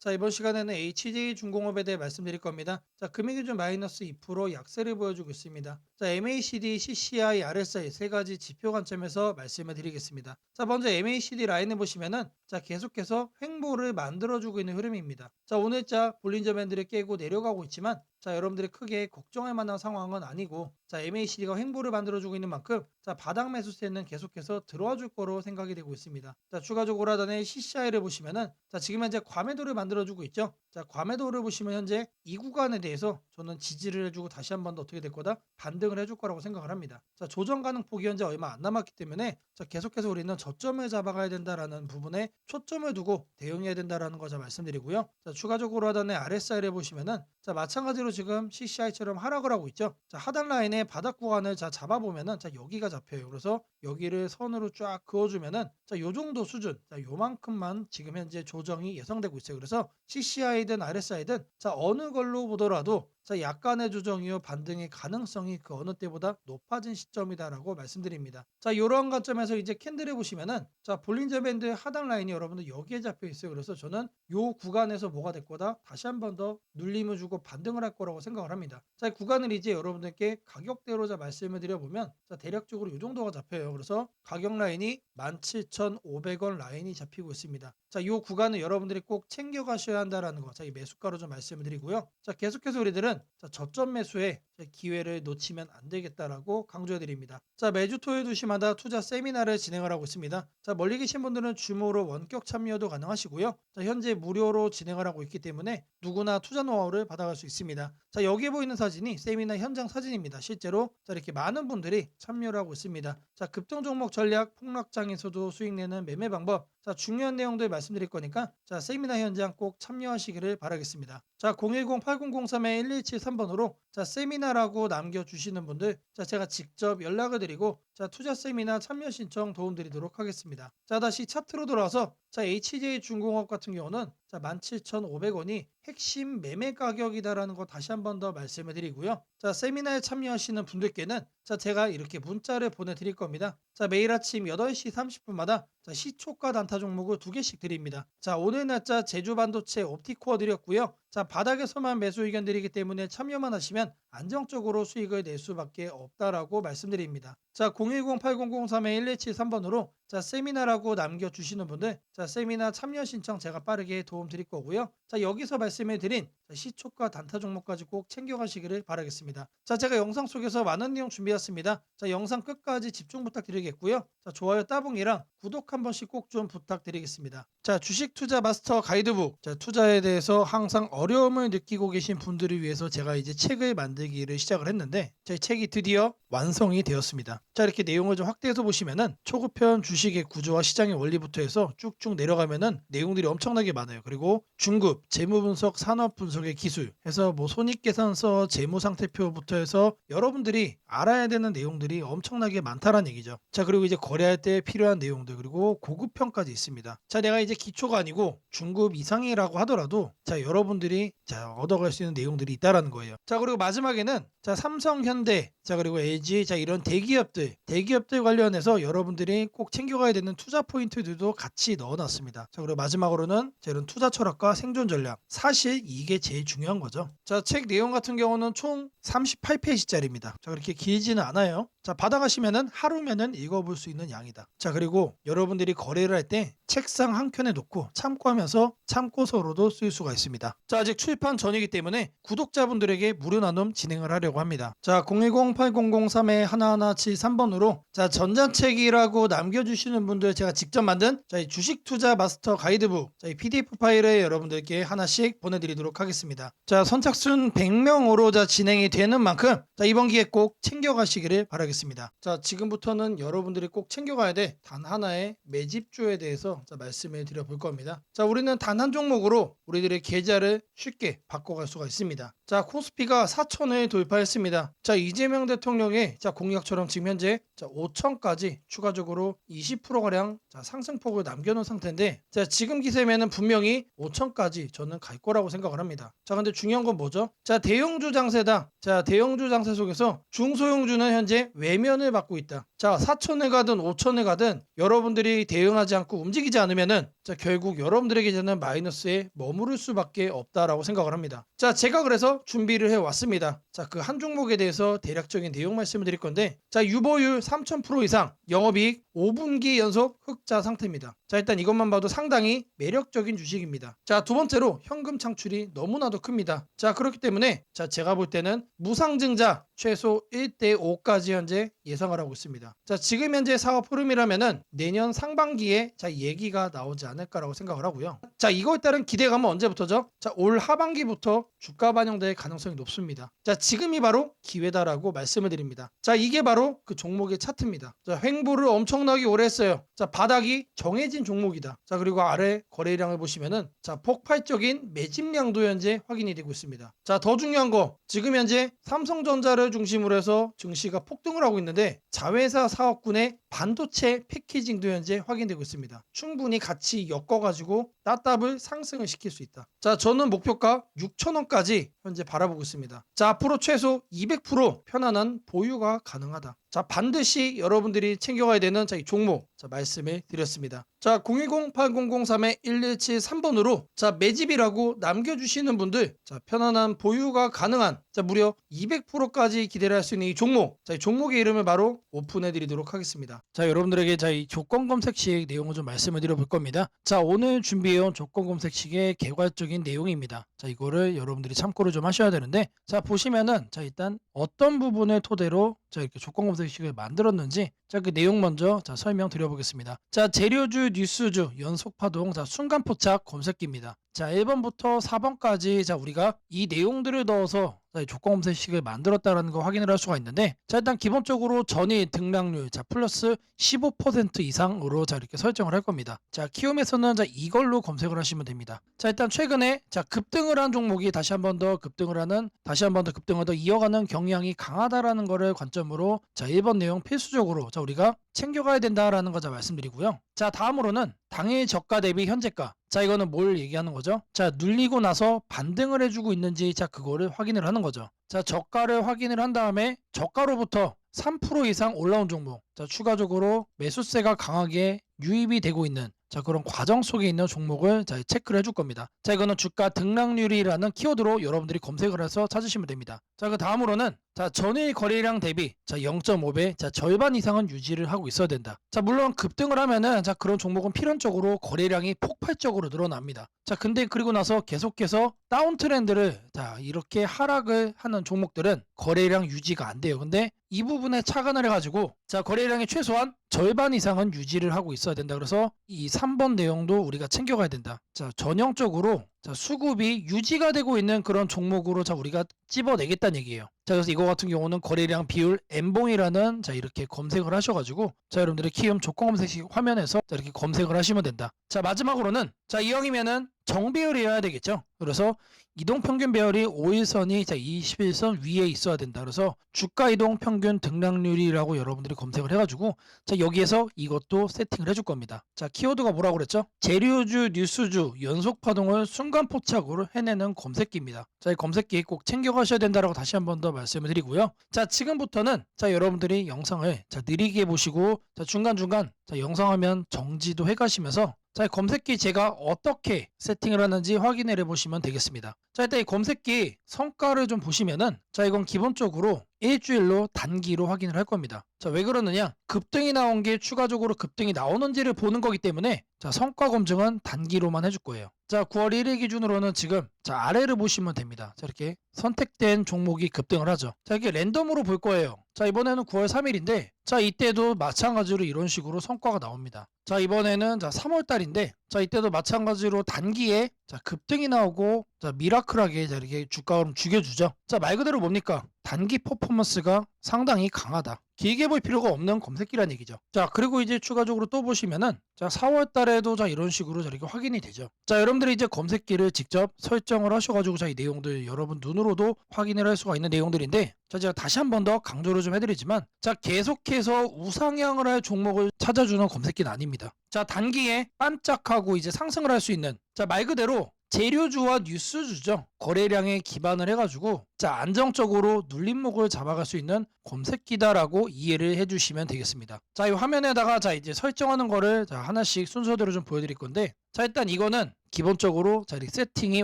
자, 이번 시간에는 HJ중공업에 대해 말씀드릴 겁니다. 자, 금융기준 마이너스 2% 약세를 보여주고 있습니다. 자, MACD, CCI, RSI 세 가지 지표 관점에서 말씀을 드리겠습니다. 자, 먼저 MACD 라인을 보시면은 자, 계속해서 횡보를 만들어주고 있는 흐름입니다. 자, 오늘자 볼린저 밴드를 깨고 내려가고 있지만 자, 여러분들이 크게 걱정할 만한 상황은 아니고 자, MACD가 횡보를 만들어주고 있는 만큼 자, 바닥 매수세는 계속해서 들어와 줄 거로 생각이 되고 있습니다. 자, 추가적으로 하단에 CCI를 보시면은 자, 지금 현재 과매도를 만들어주고 있죠. 자, 과매도를 보시면 현재 이 구간에 대해서 저는 지지를 해주고 다시 한 번 더 어떻게 될 거다? 반등을 해줄 거라고 생각을 합니다. 자, 조정 가능 폭이 현재 얼마 안 남았기 때문에 자, 계속해서 우리는 저점을 잡아가야 된다라는 부분에 초점을 두고 대응해야 된다라는 거 자 말씀드리고요. 자, 추가적으로 하단에 RSI를 보시면은 자, 마찬가지로 지금 CCI처럼 하락을 하고 있죠. 자, 하단 라인의 바닥 구간을 자 잡아보면은 자, 여기가 잡혀요. 그래서 여기를 선으로 쫙 그어주면은 자, 요 정도 수준, 자, 요만큼만 지금 현재 조정이 예상되고 있어요. 그래서 CCI든 RSI든 자, 어느 걸로 보더라도 자, 약간의 조정이요 반등의 가능성이 그 어느 때보다 높아진 시점이다라고 말씀드립니다. 자, 이러한 관점에서 이제 캔들을 보시면은 자, 볼린저 밴드의 하단 라인이 여러분들 여기에 잡혀 있어요. 그래서 저는 요 구간에서 뭐가 될 거다? 다시 한 번 더 눌림을 주고 반등을 할 거라고 생각을 합니다. 자, 이 구간을 이제 여러분들께 가격대로 자 말씀을 드려보면 자, 대략적으로 이 정도가 잡혀요. 그래서 가격 라인이 17,500원 라인이 잡히고 있습니다. 자, 이 구간을 여러분들이 꼭 챙겨 가셔야 한다라는 거. 자, 이 매수가로 좀 말씀을 드리고요. 자, 계속해서 우리들은 자, 저점 매수에 기회를 놓치면 안 되겠다라고 강조해 드립니다. 자, 매주 토요일 2시마다 투자 세미나를 진행을 하고 있습니다. 자, 멀리 계신 분들은 줌으로 원격 참여도 가능하시고요. 자, 현재 무료로 진행을 하고 있기 때문에 누구나 투자 노하우를 받아갈 수 있습니다. 자, 여기에 보이는 사진이 세미나 현장 사진입니다. 실제로 자, 이렇게 많은 분들이 참여를 하고 있습니다. 자, 급등 종목 전략, 폭락장에서도 수익 내는 매매 방법, 자, 중요한 내용들 말씀드릴 거니까 자, 세미나 현장 꼭 참여하시기를 바라겠습니다. 자, 010-8003-1173번으로 자, 세미나라고 남겨주시는 분들 자, 제가 직접 연락을 드리고 자, 투자 세미나 참여 신청 도움드리도록 하겠습니다. 자, 다시 차트로 돌아와서 자, HJ중공업 같은 경우는 자, 17,500원이 핵심 매매 가격이다라는 거 다시 한 번 더 말씀을 드리고요. 자, 세미나에 참여하시는 분들께는 자, 제가 이렇게 문자를 보내드릴 겁니다. 자, 매일 아침 8시 30분마다 자, 시초가 단타 종목을 2개씩 드립니다. 자, 오늘 날짜 제주반도체 옵티코어 드렸고요. 자, 바닥에서만 매수 의견 드리기 때문에 참여만 하시면 안정적으로 수익을 낼 수밖에 없다라고 말씀드립니다. 자, 010-8003-1173번으로 자, 세미나라고 남겨주시는 분들 자, 세미나 참여 신청 제가 빠르게 도움 드릴 거고요. 자, 여기서 말씀해 드린 시초가 단타 종목까지 꼭 챙겨가시기를 바라겠습니다. 자, 제가 영상 속에서 많은 내용 준비했습니다. 자, 영상 끝까지 집중 부탁드리겠고요. 자, 좋아요 따봉이랑 구독 한 번씩 꼭 좀 부탁드리겠습니다. 자, 주식 투자 마스터 가이드북. 자, 투자에 대해서 항상 어려움을 느끼고 계신 분들을 위해서 제가 이제 책을 만들기를 시작을 했는데 제 책이 드디어 완성이 되었습니다. 자, 이렇게 내용을 좀 확대해서 보시면은 초급편 주식의 구조와 시장의 원리부터 해서 쭉쭉 내려가면은 내용들이 엄청나게 많아요. 그리고 중급, 재무 분석, 산업 분석의 기술 해서 뭐 손익계산서, 재무 상태표부터 해서 여러분들이 알아야 되는 내용들이 엄청나게 많다라는 얘기죠. 자, 그리고 이제 거래할 때 필요한 내용들 그리고 고급편까지 있습니다. 자, 내가 이제 기초가 아니고 중급 이상이라고 하더라도 자, 여러분들이 자, 얻어갈 수 있는 내용들이 있다라는 거예요. 자, 그리고 마지막에는 자, 삼성, 현대, 자, 그리고 LG, 자, 이런 대기업들 관련해서 여러분들이 꼭 챙겨가야 되는 투자 포인트들도 같이 넣어놨습니다. 자, 그리고 마지막으로는 자, 이런 투자 철학과 생존 전략. 사실 이게 제일 중요한 거죠. 자, 책 내용 같은 경우는 총 38페이지짜리입니다. 자, 그렇게 길지는 않아요. 자, 받아가시면은 하루면은 읽어볼 수 있는 양이다. 자, 그리고 여러분들이 거래를 할 때 책상 한 켠에 놓고 참고하면서 참고서로도 쓸 수가 있습니다. 자, 아직 출판 전이기 때문에 구독자분들에게 무료 나눔 진행을 하려고 합니다. 자, 010-8003-1173번으로 자, 전자책이라고 남겨주시는 분들 제가 직접 만든 자, 이 주식 투자 마스터 가이드북 자, 이 PDF 파일을 여러분들께 하나씩 보내드리도록 하겠습니다. 자, 선착순 100명으로 자, 진행이 되는 만큼 자, 이번 기회 꼭 챙겨가시기를 바라겠습니다. 자, 지금부터는 여러분들이 꼭 챙겨가야 돼 단 하나의 매집주에 대해서 자, 말씀을 드려볼 겁니다. 자, 우리는 단 한 종목으로 우리들의 계좌를 쉽게 바꿔갈 수가 있습니다. 자, 코스피가 4천을 돌파했습니다. 자, 이재명 대통령의 자, 공약처럼 지금 현재 자, 5천까지 추가적으로 20%가량 상승폭을 남겨놓은 상태인데, 자, 지금 기세면은 분명히 5천까지 저는 갈 거라고 생각을 합니다. 자, 근데 중요한 건 뭐죠? 자, 대형주 장세다. 자, 대형주 장세 속에서 중소형주는 현재 외면을 받고 있다. 자, 4천을 가든 5천을 가든 여러분들이 대응하지 않고 움직이지 않으면은, 자, 결국 여러분들에게는 마이너스에 머무를 수밖에 없다라고 생각을 합니다. 자, 제가 그래서 준비를 해왔습니다. 자, 그 한 종목에 대해서 대략적인 내용 말씀을 드릴 건데, 자, 유보율 3000% 이상, 영업이익 5분기 연속 흑자 상태입니다. 자, 일단 이것만 봐도 상당히 매력적인 주식입니다. 자, 두 번째로 현금 창출이 너무나도 큽니다. 자, 그렇기 때문에 자, 제가 볼 때는 무상증자 최소 1대5까지 현재 예상을 하고 있습니다. 자, 지금 현재 사업 흐름이라면은 내년 상반기에 자, 얘기가 나오지 않을까라고 생각을 하고요. 자, 이거에 따른 기대감은 언제부터죠? 자, 올 하반기부터 주가 반영될 가능성이 높습니다. 자, 지금이 바로 기회다라고 말씀을 드립니다. 자, 이게 바로 그 종목의 차트입니다. 자, 횡보를 엄청나게 오래 했어요. 자, 바닥이 정해진 종목이다. 자, 그리고 아래 거래량을 보시면은 자, 폭발적인 매집량도 현재 확인이 되고 있습니다. 자, 더 중요한 거, 지금 현재 삼성전자를 중심으로 해서 증시가 폭등을 하고 있는데 자회사 사업군의 반도체 패키징도 현재 확인되고 있습니다. 충분히 같이 엮어가지고 따답을 상승을 시킬 수 있다. 자, 저는 목표가 6,000원까지 현재 바라보고 있습니다. 자, 앞으로 최소 200% 편안한 보유가 가능하다. 자, 반드시 여러분들이 챙겨가야 되는 이 종목 말씀을 드렸습니다. 자, 010-8003-1173번으로 자, 매집이라고 남겨주시는 분들, 자, 편안한 보유가 가능한 무려 200%까지 기대를 할 수 있는 이 종목, 자, 이 종목의 이름을 바로 오픈해 드리도록 하겠습니다. 자, 여러분들에게 이 조건 검색식 내용을 좀 말씀을 드려볼 겁니다. 자, 오늘 준비해온 조건 검색식의 개괄적인 내용입니다. 자, 이거를 여러분들이 참고를 좀 하셔야 되는데, 자, 보시면은 자, 일단 어떤 부분을 토대로 자, 이렇게 조건 검색식을 만들었는지 자, 그 내용 먼저 설명드려 보겠습니다. 자, 재료주, 뉴스주, 연속파동, 자, 순간포착 검색기입니다. 자, 1번부터 4번까지 자, 우리가 이 내용들을 넣어서 자, 조건 검색식을 만들었다는 거 확인을 할 수가 있는데, 자, 일단 기본적으로 전일 등락률 자, 플러스 15% 이상으로 자, 이렇게 설정을 할 겁니다. 자, 키움에서는 자, 이걸로 검색을 하시면 됩니다. 자, 일단 최근에 자, 급등을 한 종목이 다시 한 번 더 급등을 더 이어가는 경향이 강하다라는 거를 관점으로 자, 1번 내용 필수적으로 자, 우리가 챙겨가야 된다라는 거 말씀드리고요. 자, 다음으로는 당일 저가 대비 현재가. 자, 이거는 뭘 얘기하는 거죠? 자, 눌리고 나서 반등을 해주고 있는지 자, 그거를 확인을 하는 거죠. 자, 저가를 확인을 한 다음에 저가로부터 3% 이상 올라온 종목, 자, 추가적으로 매수세가 강하게 유입이 되고 있는 자, 그런 과정 속에 있는 종목을 자, 체크를 해줄 겁니다. 자, 이거는 주가 등락률이라는 키워드로 여러분들이 검색을 해서 찾으시면 됩니다. 자, 그 다음으로는 자, 전일 거래량 대비 자, 0.5배 자, 절반 이상은 유지를 하고 있어야 된다. 자, 물론 급등을 하면은 자, 그런 종목은 필연적으로 거래량이 폭발적으로 늘어납니다. 자, 근데 그리고 나서 계속해서 다운 트렌드를 자, 이렇게 하락을 하는 종목들은 거래량 유지가 안 돼요. 근데 이 부분에 착안을 해가지고 자, 거래량이 최소한 절반 이상은 유지를 하고 있어야 된다. 그래서 이 3번 내용도 우리가 챙겨가야 된다. 자, 전형적으로 자, 수급이 유지가 되고 있는 그런 종목으로 자, 우리가 찝어내겠다는 얘기예요. 자, 그래서 이거 같은 경우는 거래량 비율 N봉이라는 자, 이렇게 검색을 하셔가지고 자, 여러분들이 키움 조건 검색식 화면에서 자, 이렇게 검색을 하시면 된다. 자, 마지막으로는 자, 이형이면은 정배열이어야 되겠죠. 그래서 이동평균 배열이 5일선이 자, 21선 위에 있어야 된다. 그래서 주가 이동 평균 등락률이라고 여러분들이 검색을 해가지고 자, 여기에서 이것도 세팅을 해줄 겁니다. 자, 키워드가 뭐라고 그랬죠? 재료주, 뉴스주, 연속파동을 순간포착으로 해내는 검색기입니다. 자, 이 검색기 꼭 챙겨가셔야 된다라고 다시 한 번 더 말씀을 드리고요. 자, 지금부터는 자, 여러분들이 영상을 자, 느리게 보시고 자, 중간중간 자, 영상 화면 정지도 해가시면서 자, 검색기 제가 어떻게 세팅을 하는지 확인을 해보시면 되겠습니다. 자, 일단 이 검색기 성과를 좀 보시면은 자, 이건 기본적으로 일주일로 단기로 확인을 할 겁니다. 자, 왜 그러느냐? 급등이 나온 게 추가적으로 급등이 나오는지를 보는 거기 때문에 자, 성과 검증은 단기로만 해줄 거예요. 자, 9월 1일 기준으로는 지금 자, 아래를 보시면 됩니다. 자, 이렇게 선택된 종목이 급등을 하죠. 자, 이게 랜덤으로 볼 거예요. 자, 이번에는 9월 3일인데 자, 이때도 마찬가지로 이런 식으로 성과가 나옵니다. 자, 이번에는 자, 3월 달인데 자, 이때도 마찬가지로 단기에 자, 급등이 나오고 자, 미라클하게 자, 이렇게 주가를 죽여주죠. 자, 말 그대로 뭡니까? 단기 퍼포먼스가 상당히 강하다. 길게 볼 필요가 없는 검색기란 얘기죠. 자, 그리고 이제 추가적으로 또 보시면은 자, 4월 달에도 자, 이런 식으로 이렇게 확인이 되죠. 자, 여러분들이 이제 검색기를 직접 설정을 하셔가지고 자, 이 내용들 여러분 눈으로도 확인을 할 수가 있는 내용들인데 자, 제가 다시 한 번 더 강조를 좀 해드리지만 자, 계속해서 우상향을 할 종목을 찾아주는 검색기는 아닙니다. 자, 단기에 반짝하고 이제 상승을 할 수 있는 자, 말 그대로 재료주와 뉴스주죠. 거래량에 기반을 해가지고 자, 안정적으로 눌림목을 잡아갈 수 있는 검색기다라고 이해를 해주시면 되겠습니다. 자, 이 화면에다가 자, 이제 설정하는 거를 자, 하나씩 순서대로 좀 보여드릴 건데 자, 일단 이거는 기본적으로 자, 이렇게 세팅이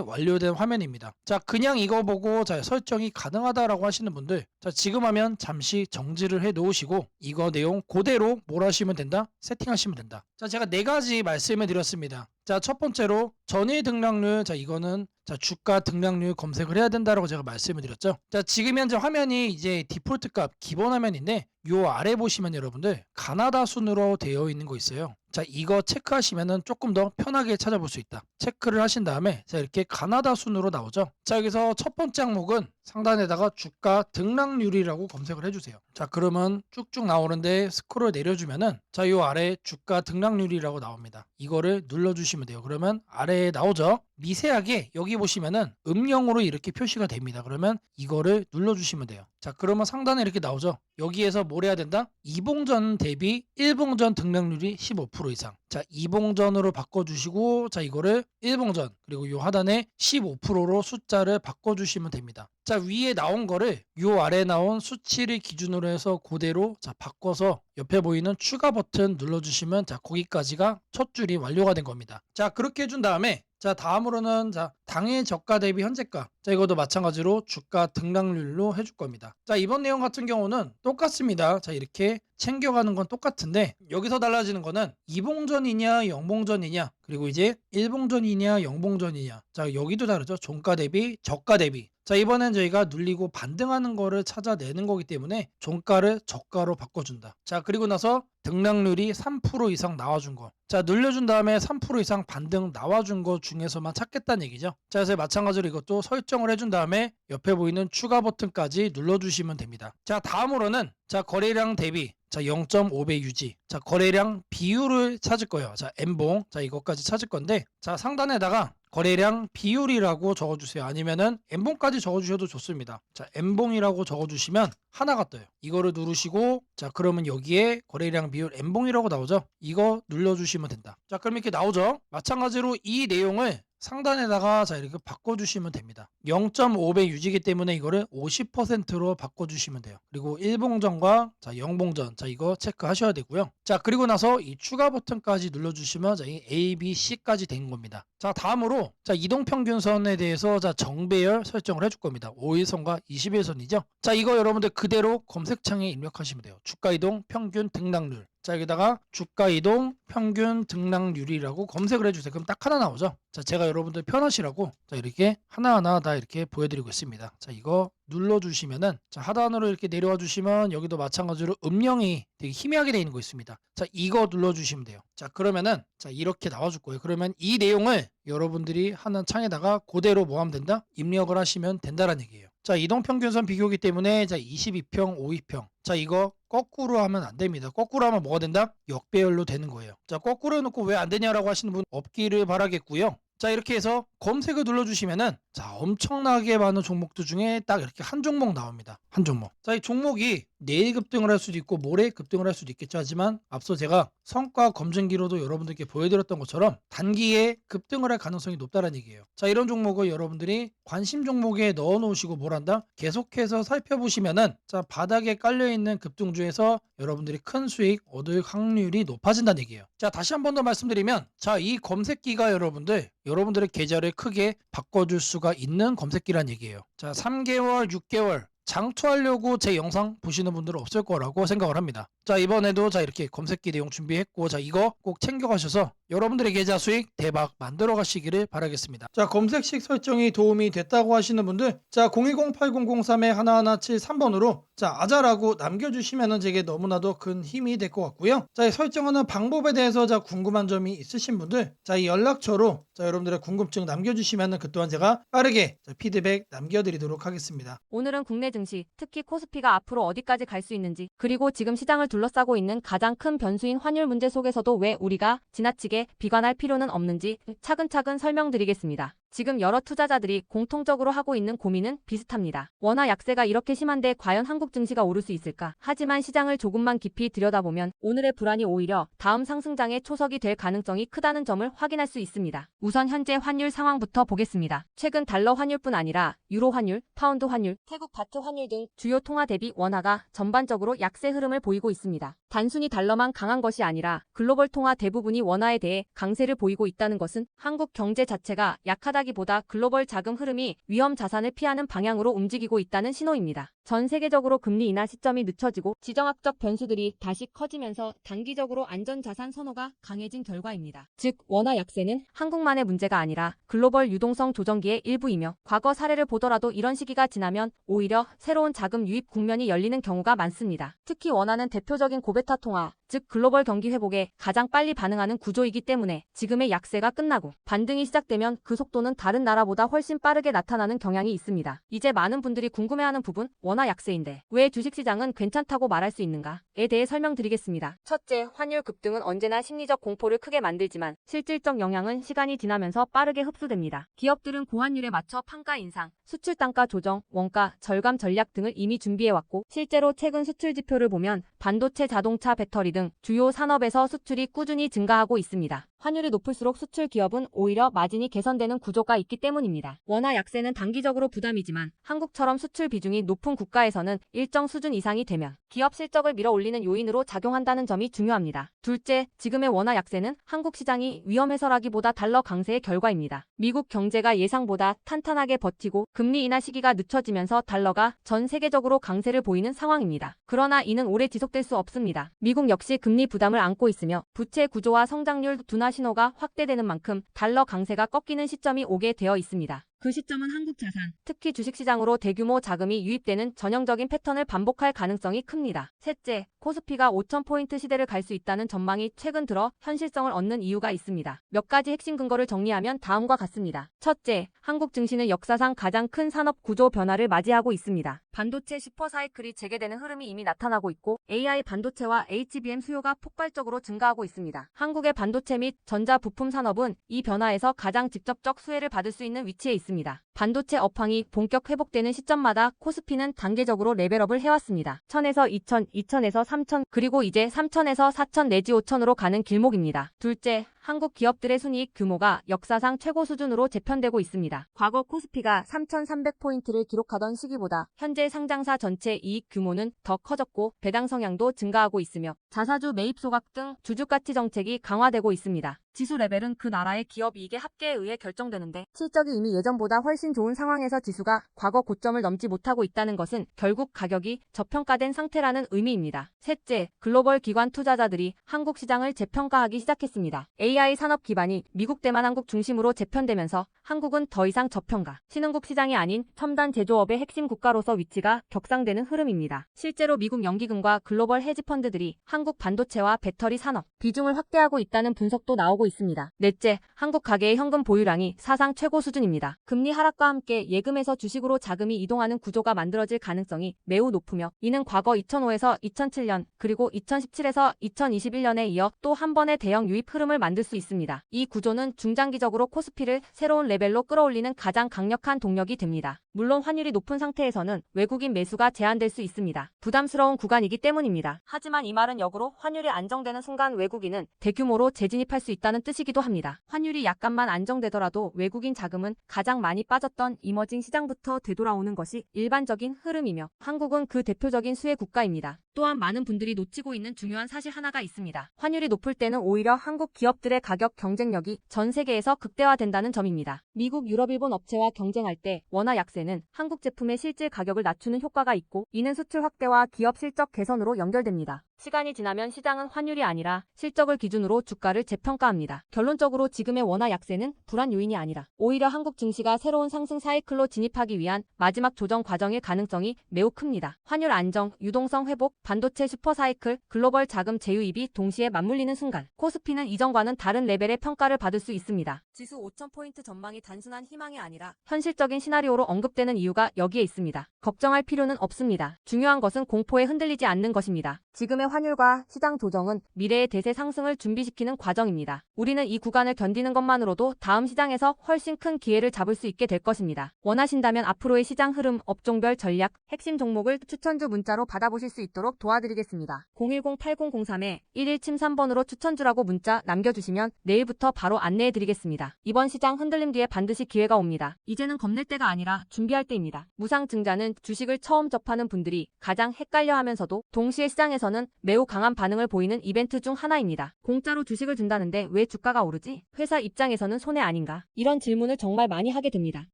완료된 화면입니다. 자, 그냥 이거 보고 자, 설정이 가능하다라고 하시는 분들 자, 지금 하면 잠시 정지를 해 놓으시고 이거 내용 그대로 뭘 하시면 된다? 세팅하시면 된다. 자, 제가 네 가지 말씀을 드렸습니다. 자, 첫 번째로 전일 등락률 자, 이거는 자, 주가 등락률 검색을 해야 된다라고 제가 말씀을 드렸죠. 자, 지금 현재 화면이 이제 디폴트 값 기본 화면인데 요 아래 보시면 여러분들 가나다 순으로 되어 있는 거 있어요. 자, 이거 체크하시면은 조금 더 편하게 찾아볼 수 있다. 체크를 하신 다음에 자, 이렇게 가나다 순으로 나오죠. 자, 여기서 첫 번째 항목은 상단에다가 주가 등락률이라고 검색을 해주세요. 자, 그러면 쭉쭉 나오는데 스크롤 내려주면은 자, 요 아래 주가 등락률이라고 나옵니다. 이거를 눌러주시면 돼요. 그러면 아래에 나오죠. 미세하게 여기 보시면은 음영으로 이렇게 표시가 됩니다. 그러면 이거를 눌러주시면 돼요. 자, 그러면 상단에 이렇게 나오죠. 여기에서 뭘 해야 된다? 이봉전 대비 일봉전 등락률이 15% 이상. 자, 이봉전으로 바꿔주시고 자, 이거를 일봉전 그리고 요 하단에 15%로 숫자를 바꿔주시면 됩니다. 자, 위에 나온 거를 요 아래 나온 수치를 기준으로 해서 그대로 자, 바꿔서 옆에 보이는 추가 버튼 눌러주시면 자, 거기까지가 첫 줄이 완료가 된 겁니다. 자, 그렇게 해준 다음에 자, 다음으로는 자, 당일 저가 대비 현재가. 자, 이것도 마찬가지로 주가 등락률로 해줄 겁니다. 자, 이번 내용 같은 경우는 똑같습니다. 자, 이렇게 챙겨가는 건 똑같은데 여기서 달라지는 거는 이봉전이냐 영봉전이냐 그리고 이제 일봉전이냐 영봉전이냐. 자, 여기도 다르죠. 종가 대비 저가 대비. 자, 이번엔 저희가 눌리고 반등하는 거를 찾아내는 거기 때문에 종가를 저가로 바꿔준다. 자, 그리고 나서 등락률이 3% 이상 나와준 거. 자, 눌려준 다음에 3% 이상 반등 나와준 거 중에서만 찾겠다는 얘기죠. 자, 그래서 마찬가지로 이것도 설정을 해준 다음에 옆에 보이는 추가 버튼까지 눌러주시면 됩니다. 자, 다음으로는 자, 거래량 대비 자, 0.5배 유지. 자, 거래량 비율을 찾을 거예요. 자, N봉. 자, 이것까지 찾을 건데 자, 상단에다가 거래량 비율이라고 적어주세요. 아니면은 N봉까지 적어주셔도 좋습니다. 자, N봉이라고 적어주시면 하나가 떠요. 이거를 누르시고 자, 그러면 여기에 거래량 비율 N봉이라고 나오죠. 이거 눌러주시면 된다. 자, 그럼 이렇게 나오죠. 마찬가지로 이 내용을 상단에다가 자, 이렇게 바꿔주시면 됩니다. 0.5배 유지기 때문에 이거를 50%로 바꿔주시면 돼요. 그리고 일봉전과 자, 영봉전 자, 이거 체크하셔야 되고요. 자, 그리고 나서 이 추가 버튼까지 눌러주시면 자, 이 A, B, C까지 된 겁니다. 자, 다음으로 자, 이동평균선에 대해서 자, 정배열 설정을 해줄 겁니다. 5일선과 20일선이죠. 자, 이거 여러분들 그대로 검색창에 입력하시면 돼요. 주가 이동 평균 등락률. 자, 여기다가 주가 이동 평균 등락률이라고 검색을 해주세요. 그럼 딱 하나 나오죠. 자, 제가 여러분들 편하시라고 자, 이렇게 하나하나 다 이렇게 보여드리고 있습니다. 자, 이거 눌러주시면은 자, 하단으로 이렇게 내려와 주시면 여기도 마찬가지로 음영이 되게 희미하게 되어 있는 거 있습니다. 자, 이거 눌러주시면 돼요. 자, 그러면은 자, 이렇게 나와줄 거예요. 그러면 이 내용을 여러분들이 하는 창에다가 그대로 뭐 하면 된다? 입력을 하시면 된다라는 얘기예요. 자, 이동평균선 비교기 때문에 자, 22평, 52평. 자, 이거 거꾸로 하면 안 됩니다. 거꾸로 하면 뭐가 된다? 역배열로 되는 거예요. 자, 거꾸로 해놓고 왜 안 되냐라고 하시는 분 없기를 바라겠고요. 자, 이렇게 해서 검색을 눌러주시면은 자, 엄청나게 많은 종목들 중에 딱 이렇게 한 종목 나옵니다. 한 종목. 자, 이 종목이 내일 급등을 할 수도 있고 모레 급등을 할 수도 있겠죠. 하지만 앞서 제가 성과 검증기로도 여러분들께 보여드렸던 것처럼 단기에 급등을 할 가능성이 높다는 얘기예요. 자, 이런 종목을 여러분들이 관심 종목에 넣어 놓으시고 뭘 한다? 계속해서 살펴보시면은 자, 바닥에 깔려있는 급등주에서 여러분들이 큰 수익 얻을 확률이 높아진다는 얘기예요. 자, 다시 한 번 더 말씀드리면 자, 이 검색기가 여러분들의 계좌를 크게 바꿔줄 수가 있는 검색기란 얘기예요. 자, 3개월, 6개월 장투하려고 제 영상 보시는 분들은 없을 거라고 생각을 합니다. 자, 이번에도 자 이렇게 검색기 내용 준비했고, 자 이거 꼭 챙겨가셔서 여러분들의 계좌 수익 대박 만들어 가시기를 바라겠습니다. 자, 검색식 설정이 도움이 됐다고 하시는 분들, 자 010-8003-1173번으로 자 아자라고 남겨주시면은 제게 너무나도 큰 힘이 될 것 같고요. 자, 이 설정하는 방법에 대해서 자 궁금한 점이 있으신 분들, 자 이 연락처로 자 여러분들의 궁금증 남겨주시면은 그 또한 제가 빠르게 자, 피드백 남겨드리도록 하겠습니다. 오늘은 국내 증시, 특히 코스피가 앞으로 어디까지 갈 수 있는지, 그리고 지금 시장을 둘러싸고 있는 가장 큰 변수인 환율 문제 속에서도 왜 우리가 지나치게 비관할 필요는 없는지 차근차근 설명드리겠습니다. 지금 여러 투자자들이 공통적으로 하고 있는 고민은 비슷합니다. 원화 약세가 이렇게 심한데 과연 한국 증시가 오를 수 있을까? 하지만 시장을 조금만 깊이 들여다보면 오늘의 불안이 오히려 다음 상승장의 초석이 될 가능성이 크다는 점을 확인할 수 있습니다. 우선 현재 환율 상황부터 보겠습니다. 최근 달러 환율뿐 아니라 유로 환율, 파운드 환율, 태국 바트 환율 등 주요 통화 대비 원화가 전반적으로 약세 흐름을 보이고 있습니다. 단순히 달러만 강한 것이 아니라 글로벌 통화 대부분이 원화에 대해 강세를 보이고 있다는 것은 한국 경제 자체가 약하다기보다 글로벌 자금 흐름이 위험 자산을 피하는 방향으로 움직이고 있다는 신호입니다. 전 세계적으로 금리 인하 시점이 늦춰지고 지정학적 변수들이 다시 커지면서 단기적으로 안전자산 선호가 강해진 결과입니다. 즉 원화 약세는 한국만의 문제가 아니라 글로벌 유동성 조정기의 일부이며 과거 사례를 보더라도 이런 시기가 지나면 오히려 새로운 자금 유입 국면이 열리는 경우가 많습니다. 특히 원화는 대표적인 고베타 통화, 즉 글로벌 경기 회복에 가장 빨리 반응하는 구조이기 때문에 지금의 약세가 끝나고 반등이 시작되면 그 속도는 다른 나라보다 훨씬 빠르게 나타나는 경향이 있습니다. 이제 많은 분들이 궁금해하는 부분, 원화 약세인데 왜 주식시장은 괜찮다고 말할 수 있는가에 대해 설명드리겠습니다. 첫째, 환율 급등은 언제나 심리적 공포를 크게 만들지만 실질적 영향은 시간이 지나면서 빠르게 흡수됩니다. 기업들은 고환율에 맞춰 판가 인상, 수출 단가 조정, 원가 절감 전략 등을 이미 준비해왔고 실제로 최근 수출 지표를 보면 반도체, 자동차, 배터리 등 주요 산업에서 수출이 꾸준히 증가하고 있습니다. 환율이 높을수록 수출 기업은 오히려 마진이 개선되는 구조가 있기 때문입니다. 원화 약세는 단기적으로 부담이지만 한국처럼 수출 비중이 높은 국가에서는 일정 수준 이상이 되면 기업 실적을 밀어올리는 요인으로 작용한다는 점이 중요합니다. 둘째, 지금의 원화 약세는 한국 시장이 위험해서라기보다 달러 강세의 결과입니다. 미국 경제가 예상보다 탄탄하게 버티고 금리 인하 시기가 늦춰지면서 달러가 전 세계적으로 강세를 보이는 상황입니다. 그러나 이는 오래 지속될 수 없습니다. 미국 역시 금리 부담을 안고 있으며 부채 구조와 성장률 둔화 신호가 확대되는 만큼 달러 강세가 꺾이는 시점이 오게 되어 있습니다. 그 시점은 한국 자산, 특히 주식시장으로 대규모 자금이 유입되는 전형적인 패턴을 반복할 가능성이 큽니다. 셋째, 코스피가 5,000포인트 시대를 갈 수 있다는 전망이 최근 들어 현실성을 얻는 이유가 있습니다. 몇 가지 핵심 근거를 정리하면 다음과 같습니다. 첫째, 한국 증시는 역사상 가장 큰 산업 구조 변화를 맞이하고 있습니다. 반도체 슈퍼사이클이 재개되는 흐름이 이미 나타나고 있고 AI 반도체와 HBM 수요가 폭발적으로 증가하고 있습니다. 한국의 반도체 및 전자 부품 산업은 이 변화에서 가장 직접적 수혜를 받을 수 있는 위치에 있습니다. 반도체 업황이 본격 회복되는 시점마다 코스피는 단계적으로 레벨업을 해왔습니다. 1000에서 2000, 2000에서 3000, 그리고 이제 3000에서 4000 내지 5000으로 가는 길목입니다. 둘째, 한국 기업들의 순이익 규모가 역사상 최고 수준으로 재편되고 있습니다. 과거 코스피가 3,300포인트를 기록하던 시기보다 현재 상장사 전체 이익 규모는 더 커졌고 배당 성향도 증가하고 있으며 자사주 매입 소각 등 주주가치 정책이 강화되고 있습니다. 지수 레벨은 그 나라의 기업 이익의 합계에 의해 결정되는데 실적이 이미 예전보다 훨씬 좋은 상황에서 지수가 과거 고점을 넘지 못하고 있다는 것은 결국 가격이 저평가된 상태라는 의미입니다. 셋째, 글로벌 기관 투자자들이 한국 시장을 재평가하기 시작했습니다. AI 산업 기반이 미국 대만 한국 중심으로 재편되면서 한국은 더 이상 저평가, 신흥국 시장이 아닌 첨단 제조업의 핵심 국가로서 위치가 격상되는 흐름입니다. 실제로 미국 연기금과 글로벌 헤지펀드들이 한국 반도체와 배터리 산업 비중을 확대하고 있다는 분석도 나오고 있습니다. 넷째, 한국 가계의 현금 보유량이 사상 최고 수준입니다. 금리 하락과 함께 예금에서 주식으로 자금이 이동하는 구조가 만들어질 가능성이 매우 높으며 이는 과거 2005에서 2007년 그리고 2017에서 2021년에 이어 또 한 번의 대형 유입 흐름을 만들 수 있습니다. 이 구조는 중장기적으로 코스피를 새로운 레벨로 끌어올리는 가장 강력한 동력이 됩니다. 물론 환율이 높은 상태에서는 외국인 매수가 제한될 수 있습니다. 부담스러운 구간이기 때문입니다. 하지만 이 말은 역으로 환율이 안정되는 순간 외국인은 대규모로 재진입할 수 있다는 뜻이기도 합니다. 환율이 약간만 안정되더라도 외국인 자금은 가장 많이 빠졌던 이머징 시장부터 되돌아오는 것이 일반적인 흐름이며 한국은 그 대표적인 수혜 국가입니다. 또한 많은 분들이 놓치고 있는 중요한 사실 하나가 있습니다. 환율이 높을 때는 오히려 한국 기업들의 가격 경쟁력이 전 세계에서 극대화된다는 점입니다. 미국, 유럽, 일본 업체와 경쟁할 때 원화 약세는 경우에는 한국 제품의 실질 가격을 낮추는 효과가 있고 이는 수출 확대와 기업 실적 개선으로 연결됩니다. 시간이 지나면 시장은 환율이 아니라 실적을 기준으로 주가를 재평가합니다. 결론적으로 지금의 원화 약세는 불안 요인이 아니라 오히려 한국 증시가 새로운 상승 사이클로 진입하기 위한 마지막 조정 과정일 가능성이 매우 큽니다. 환율 안정, 유동성 회복, 반도체 슈퍼 사이클, 글로벌 자금 제휴입이 동시에 맞물리는 순간 코스피는 이전과는 다른 레벨의 평가를 받을 수 있습니다. 지수 5,000포인트 전망이 단순한 희망이 아니라 현실적인 시나리오로 언급되는 이유가 여기에 있습니다. 걱정할 필요는 없습니다. 중요한 것은 공포에 흔들리지 않는 것입니다. 지금의 환율과 시장 조정은 미래의 대세 상승을 준비시키는 과정입니다. 우리는 이 구간을 견디는 것만으로도 다음 시장에서 훨씬 큰 기회를 잡을 수 있게 될 것입니다. 원하신다면 앞으로의 시장 흐름, 업종별 전략, 핵심 종목을 추천주 문자로 받아보실 수 있도록 도와드리겠습니다. 010-8003-1173번으로 추천주라고 문자 남겨주시면 내일부터 바로 안내해드리겠습니다. 이번 시장 흔들림 뒤에 반드시 기회가 옵니다. 이제는 겁낼 때가 아니라 준비할 때입니다. 무상증자는 주식을 처음 접하는 분들이 가장 헷갈려하면서도 동시에 시장에서는 매우 강한 반응을 보이는 이벤트 중 하나입니다. 공짜로 주식을 준다는데 왜 주가가 오르지? 회사 입장에서는 손해 아닌가? 이런 질문을 정말 많이 하게 됩니다.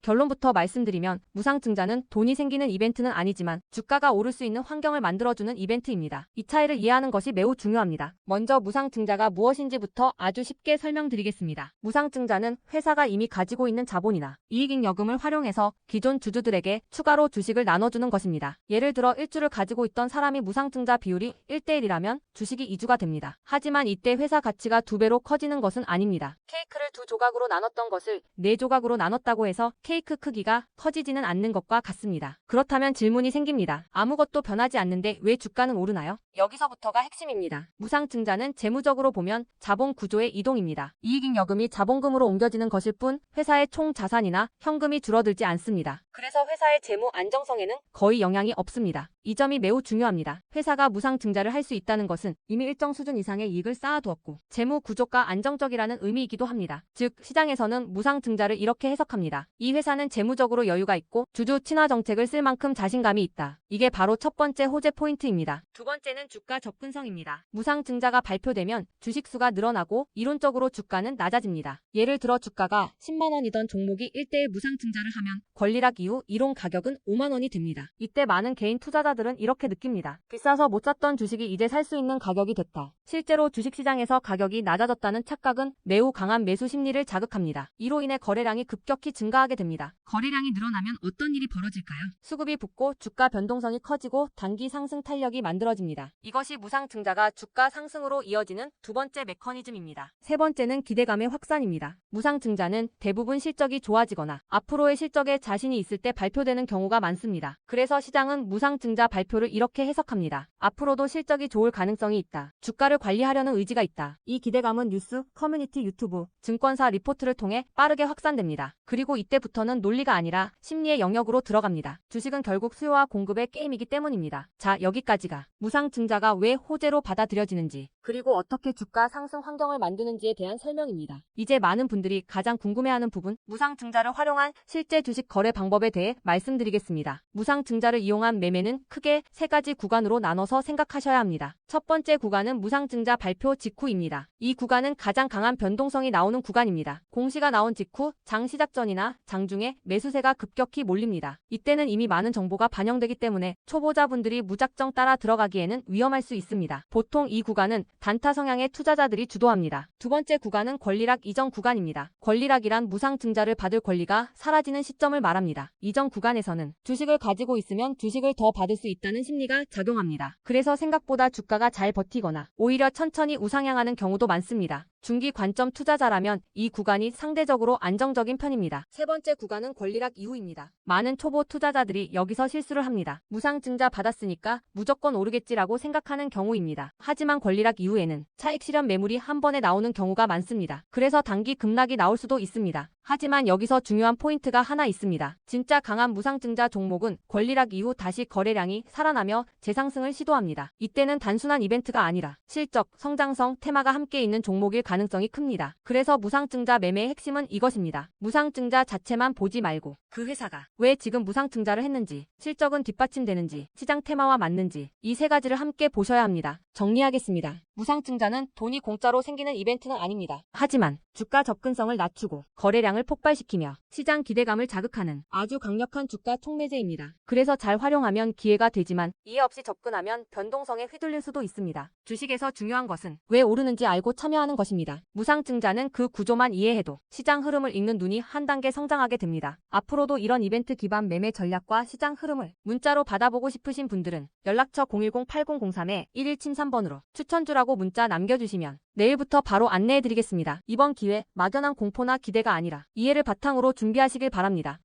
결론부터 말씀드리면 무상증자는 돈이 생기는 이벤트는 아니지만 주가가 오를 수 있는 환경을 만들어주는 이벤트입니다. 이 차이를 이해하는 것이 매우 중요합니다. 먼저 무상증자가 무엇인지부터 아주 쉽게 설명드리겠습니다. 무상증자는 회사가 이미 가지고 있는 자본이나 이익잉여금을 활용해서 기존 주주들에게 추가로 주식을 나눠주는 것입니다. 예를 들어 1주를 가지고 있던 사람이 무상증자 비율이 1대1이라면 주식이 2주가 됩니다. 하지만 이때 회사 가치가 2배로 커지는 것은 아닙니다. 케이크를 2조각으로 나눴던 것을 4조각으로 나눴다고 해서 케이크 크기가 커지지는 않는 것과 같습니다. 그렇다면 질문이 생깁니다. 아무것도 변하지 않는데 왜 주가는 오르나요? 여기서부터가 핵심입니다. 무상증자는 재무적으로 보면 자본 구조의 이동입니다. 이익잉여금이 자본금으로 옮겨지는 것일 뿐 회사의 총 자산이나 현금이 줄어들지 않습니다. 그래서 회사의 재무 안정성에는 거의 영향이 없습니다. 이 점이 매우 중요합니다. 회사가 무상증자를 할 수 있다는 것은 이미 일정 수준 이상의 이익을 쌓아두었고 재무 구조가 안정적이라는 의미이기도 합니다. 즉 시장에서는 무상증자를 이렇게 해석합니다. 이 회사는 재무적으로 여유가 있고 주주 친화 정책을 쓸 만큼 자신감이 있다. 이게 바로 첫 번째 호재 포인트입니다. 두 번째는 주가 접근성입니다. 무상증자가 발표되면 주식수가 늘어나고 이론적으로 주가는 낮아집니다. 예를 들어 주가가 10만 원이던 종목이 1대1 무상증자를 하면 권리락 이후 이론 가격은 5만 원이 됩니다. 이때 많은 개인 투자자들은 이렇게 느낍니다. 비싸서 못 샀던 주식이 이제 살 수 있는 가격이 됐다. 실제로 주식시장에서 가격이 낮아졌다는 착각은 매우 강한 매수 심리를 자극합니다. 이로 인해 거래량이 급격히 증가하게 됩니다. 거래량이 늘어나면 어떤 일이 벌어질까요? 수급이 붙고 주가 변동성이 커지고 단기 상승 탄력이 만들어집니다. 이것이 무상증자가 주가 상승으로 이어지는 두 번째 메커니즘입니다. 세 번째는 기대감의 확산입니다. 무상증자는 대부분 실적이 좋아지거나 앞으로의 실적에 자신이 있을 때 발표되는 경우가 많습니다. 그래서 시장은 무상증자 발표를 이렇게 해석합니다. 앞으로도 실적이 좋을 가능성이 있다. 주가를 관리하려는 의지가 있다. 이 기대감은 뉴스, 커뮤니티, 유튜브, 증권사 리포트를 통해 빠르게 확산됩니다. 그리고 이때부터는 논리가 아니라 심리의 영역으로 들어갑니다. 주식은 결국 수요와 공급의 게임이기 때문입니다. 자, 여기까지가 무상증자가 왜 호재로 받아들여지는지 그리고 어떻게 주가 상승 환경을 만드는지에 대한 설명입니다. 이제 많은 분들이 가장 궁금해하는 부분, 무상증자를 활용한 실제 주식 거래 방법에 대해 말씀드리겠습니다. 무상증자를 이용한 매매는 크게 세 가지 구간으로 나눠서 생각하셔야 합니다. 첫 번째 구간은 무상증자 발표 직후입니다. 이 구간은 가장 강한 변동성이 나오는 구간입니다. 공시가 나온 직후 장 시작 전이나 장중에 매수세가 급격히 몰립니다. 이때는 이미 많은 정보가 반영되기 때문에 초보자분들이 무작정 따라 들어가기에는 위험할 수 있습니다. 보통 이 구간은 단타 성향의 투자자들이 주도합니다. 두 번째 구간은 권리락 이전 구간입니다. 권리락이란 무상증자를 받을 권리가 사라지는 시점을 말합니다. 이전 구간에서는 주식을 가지고 있으면 주식을 더 받을 수 있다는 심리가 작용합니다. 그래서 생각보다 주가가 잘 버티거나 오히려 천천히 우상향하는 경우도 많습니다. 중기 관점 투자자라면 이 구간이 상대적으로 안정적인 편입니다. 세 번째 구간은 권리락 이후입니다. 많은 초보 투자자들이 여기서 실수를 합니다. 무상증자 받았으니까 무조건 오르겠지라고 생각하는 경우입니다. 하지만 권리락 이후에는 차익 실현 매물이 한 번에 나오는 경우가 많습니다. 그래서 단기 급락이 나올 수도 있습니다. 하지만 여기서 중요한 포인트가 하나 있습니다. 진짜 강한 무상증자 종목은 권리락 이후 다시 거래량이 살아나며 재상승을 시도합니다. 이때는 단순한 이벤트가 아니라 실적, 성장성, 테마가 함께 있는 종목일 가능성이 큽니다. 그래서 무상증자 매매의 핵심은 이것입니다. 무상증자 자체만 보지 말고 그 회사가 왜 지금 무상증자를 했는지, 실적은 뒷받침되는지, 시장 테마와 맞는지 이 세 가지를 함께 보셔야 합니다. 정리하겠습니다. 무상증자는 돈이 공짜로 생기는 이벤트는 아닙니다. 하지만 주가 접근성을 낮추고 거래량을 폭발시키며 시장 기대감을 자극하는 아주 강력한 주가 촉매제입니다. 그래서 잘 활용하면 기회가 되지만 이해 없이 접근하면 변동성에 휘둘릴 수도 있습니다. 주식에서 중요한 것은 왜 오르는지 알고 참여하는 것입니다. 무상증자는 그 구조만 이해해도 시장 흐름을 읽는 눈이 한 단계 성장하게 됩니다. 앞으로도 이런 이벤트 기반 매매 전략과 시장 흐름을 문자로 받아보고 싶으신 분들은 연락처 010-8003-1173번으로 추천주라고 문자 남겨주시면 내일부터 바로 안내해드리겠습니다. 이번 기회 막연한 공포나 기대가 아니라 이해를 바탕으로 준비하시길 바랍니다.